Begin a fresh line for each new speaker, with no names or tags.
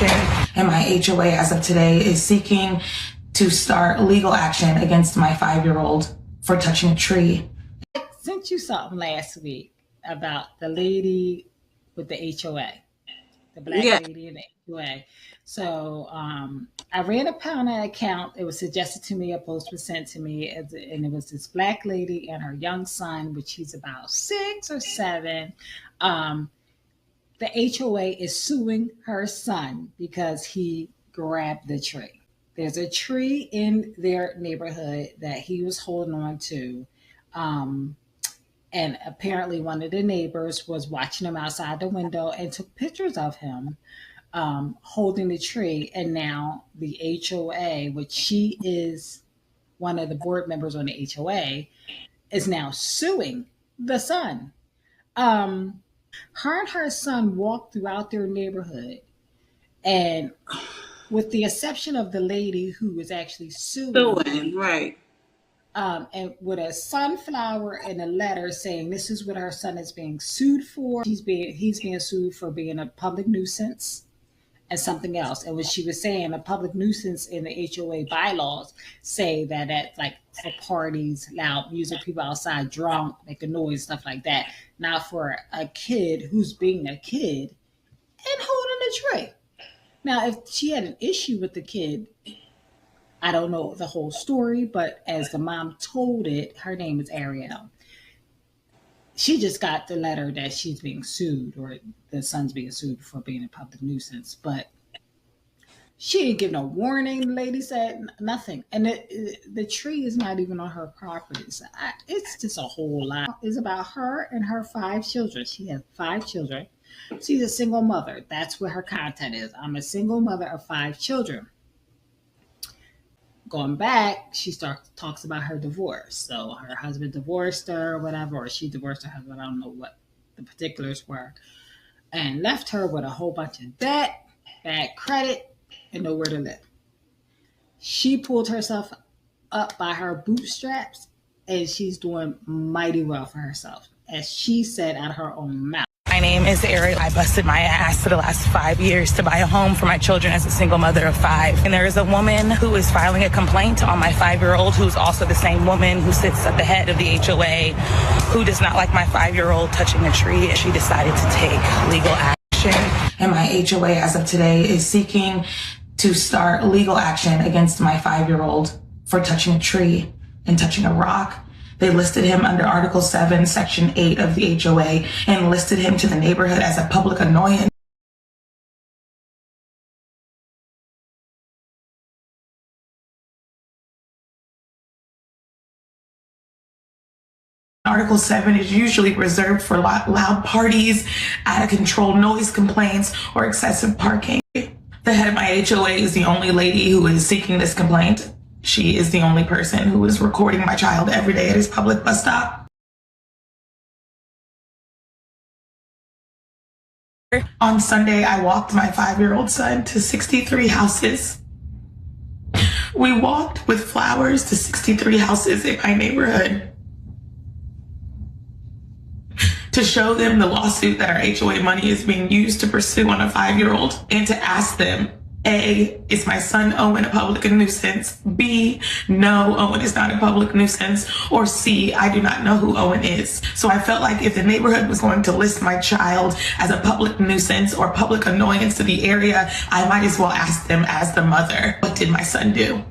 And my HOA as of today is seeking to start legal action against my 5-year-old for touching a tree.
I sent you something last week about the lady with the HOA, the black lady in the HOA. So I ran upon an account. It was suggested to me, a post was sent to me, and it was this black lady and her young son, which he's about 6 or 7. The HOA is suing her son because he grabbed the tree. There's a tree in their neighborhood that he was holding on to. And apparently one of the neighbors was watching him outside the window and took pictures of him holding the tree. And now the HOA, which she is one of the board members on the HOA, is now suing the son. Her and her son walked throughout their neighborhood, and with the exception of the lady who was actually suing,
right.
And with a sunflower and a letter saying this is what her son is being sued for. He's being sued for being a public nuisance and something else. And what she was saying, a public nuisance in the HOA bylaws say that at like for parties, loud music, people outside drunk, making noise, stuff like that. Not for a kid who's being a kid and holding a tree. Now, if she had an issue with the kid, I don't know the whole story, but as the mom told it, her name is Ariel. She just got the letter that she's being sued, or the son's being sued for being a public nuisance. But she didn't give no warning. The lady said nothing. And the tree is not even on her property. So it's just a whole lot. It's about her and her 5 children. She has 5 children. She's a single mother. That's what her content is. I'm a single mother of 5 children. Going back, she talks about her divorce. So her husband divorced her or whatever, or she divorced her husband. I don't know what the particulars were. And left her with a whole bunch of debt, bad credit, and nowhere to live. She pulled herself up by her bootstraps, and she's doing mighty well for herself, as she said out of her own mouth.
My name is Ariel. I busted my ass for the last 5 years to buy a home for my children as a single mother of 5. And there is a woman who is filing a complaint on my 5-year-old, who's also the same woman who sits at the head of the HOA, who does not like my 5-year-old touching a tree. And she decided to take legal action. And my HOA as of today is seeking to start legal action against my 5-year-old for touching a tree and touching a rock. They listed him under Article 7, Section 8 of the HOA and listed him to the neighborhood as a public annoyance. Article 7 is usually reserved for loud parties, out of control noise complaints, or excessive parking. The head of my HOA is the only lady who is seeking this complaint. She is the only person who is recording my child every day at his public bus stop. On Sunday, I walked my 5-year-old son to 63 houses. We walked with flowers to 63 houses in my neighborhood to show them the lawsuit that our HOA money is being used to pursue on a 5-year-old, and to ask them, A, is my son Owen a public nuisance? B, no, Owen is not a public nuisance. Or C, I do not know who Owen is. So I felt like if the neighborhood was going to list my child as a public nuisance or public annoyance to the area, I might as well ask them as the mother, what did my son do?